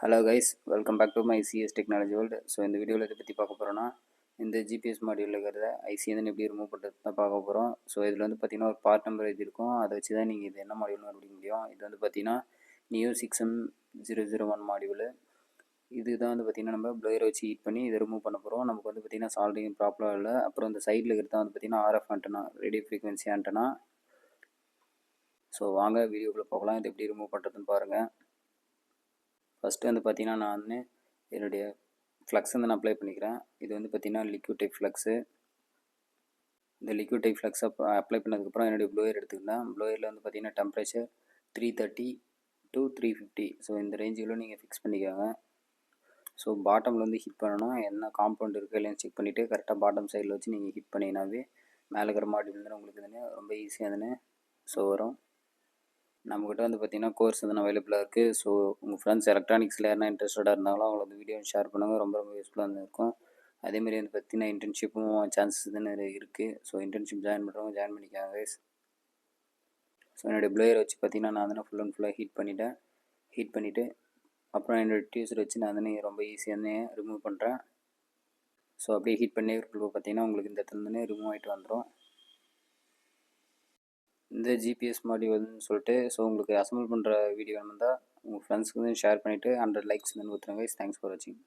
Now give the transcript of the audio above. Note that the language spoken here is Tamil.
Hello guys, welcome back to my CS technology world. So இந்த வீடியோவில் இதை பற்றி பார்க்க போகிறோன்னா, இந்த ஜிபிஎஸ் மாடியூலில் இருக்கிறத ஐசி வந்து எப்படி ரிமூவ் பண்ணுறது தான் பார்க்க போகிறோம். ஸோ இதில் வந்து பார்த்தீங்கன்னா ஒரு பார்ட் நம்பர் இது இருக்கும், அதை வச்சு தான் நீங்கள் இது என்ன மாடியூல்னு கண்டுபிடிக்க முடியும். இது வந்து பார்த்தீங்கன்னா நியூ 6M001 மாடியூலு. இதுதான் வந்து பார்த்தீங்கன்னா நம்ம ப்ளோயரை வச்சு ஹீட் பண்ணி இதை ரிமூவ் பண்ண போகிறோம். நமக்கு வந்து பார்த்தீங்கன்னா சால்டிங் ப்ராப்ளம் இல்லை. அப்புறம் இந்த சைடில் இருக்கிறது வந்து பார்த்தீங்கன்னா RF antenna, radio frequency antenna. So வாங்க வீடியோக்குள்ளே போகலாம். இது எப்படி ரிமூவ் பண்ணுறதுன்னு பாருங்கள். ஃபஸ்ட்டு வந்து பார்த்தீங்கன்னா நான் வந்து என்னுடைய ஃப்ளக்ஸ் வந்து நான் அப்ளை பண்ணிக்கிறேன். இது வந்து பார்த்தீங்கன்னா லிக்விட் டைப் ஃப்ளக்ஸு. இந்த லிக்விட் டைப் ஃப்ளக்ஸை அப்ளை பண்ணதுக்கப்புறம் என்னுடைய ப்ளோயர் எடுத்துக்கிட்டேன். ப்ளோயரில் வந்து பார்த்தீங்கன்னா டெம்பரேச்சர் 330 to 350. ஸோ இந்த ரேஞ்சுக்குள்ளே நீங்கள் ஃபிக்ஸ் பண்ணிக்கோங்க. ஸோ பாட்டமில் வந்து ஹிட் பண்ணணும். என்ன காம்பவுண்ட் இருக்குது இல்லைன்னு செக் பண்ணிவிட்டு கரெக்டாக பாட்டம் சைடில் வச்சு நீங்கள் ஹிட் பண்ணிங்கனாவே மேலே இருக்கிற மாடியூல் வந்து உங்களுக்கு இதுன்னு ரொம்ப ஈஸியாக இதுன்னு ஸோ வரும். நம்மக்கிட்ட வந்து பார்த்திங்கன்னா கோர்ஸ் வந்து அவைலபிளாக இருக்குது. ஸோ உங்கள் ஃப்ரெண்ட்ஸ் எலக்ட்ரானிக்ஸில் யாருனா இன்ட்ரெஸ்டடாக இருந்தாலும் அவங்கள வந்து வீடியோ ஷேர் பண்ணுங்கள். ரொம்ப ரொம்ப யூஸ்ஃபுல்லாக இருக்கும். அதேமாதிரி வந்து பார்த்திங்கன்னா இன்டர்ன்ஷிப்பும் சான்சஸ் இதுன்னு இருக்குது. ஸோ இன்டர்ன்ஷிப் ஜாயின் பண்ணுறவங்க ஜாயின் பண்ணிக்காங்க கைஸ். ஸோ என்னுடைய ப்ளோயரை வச்சு பார்த்திங்கன்னா நான் வந்து ஃபுல் அண்ட் ஃபுல்லாக ஹீட் பண்ணிவிட்டு அப்புறம் என்னோடய டியூசர் வச்சு நான் வந்து ரொம்ப ஈஸியாக ரிமூவ் பண்ணுறேன். ஸோ அப்படியே ஹீட் பண்ணி பார்த்திங்கன்னா உங்களுக்கு இந்த இடத்துல வந்து ரிமூவ் ஆகிட்டு வந்துடும் இந்த ஜிபிஎஸ் மாடியூல்னு சொல்லிட்டு. ஸோ உங்களுக்கு அசம்பிள் பண்ணுற வீடியோ இருந்தால் உங்கள் ஃப்ரெண்ட்ஸ்க்கு வந்து ஷேர் பண்ணிவிட்டு 100 லைக்ஸ் வந்து ஊற்றுங்க கைஸ். தேங்க்ஸ் ஃபார் வாட்சிங்.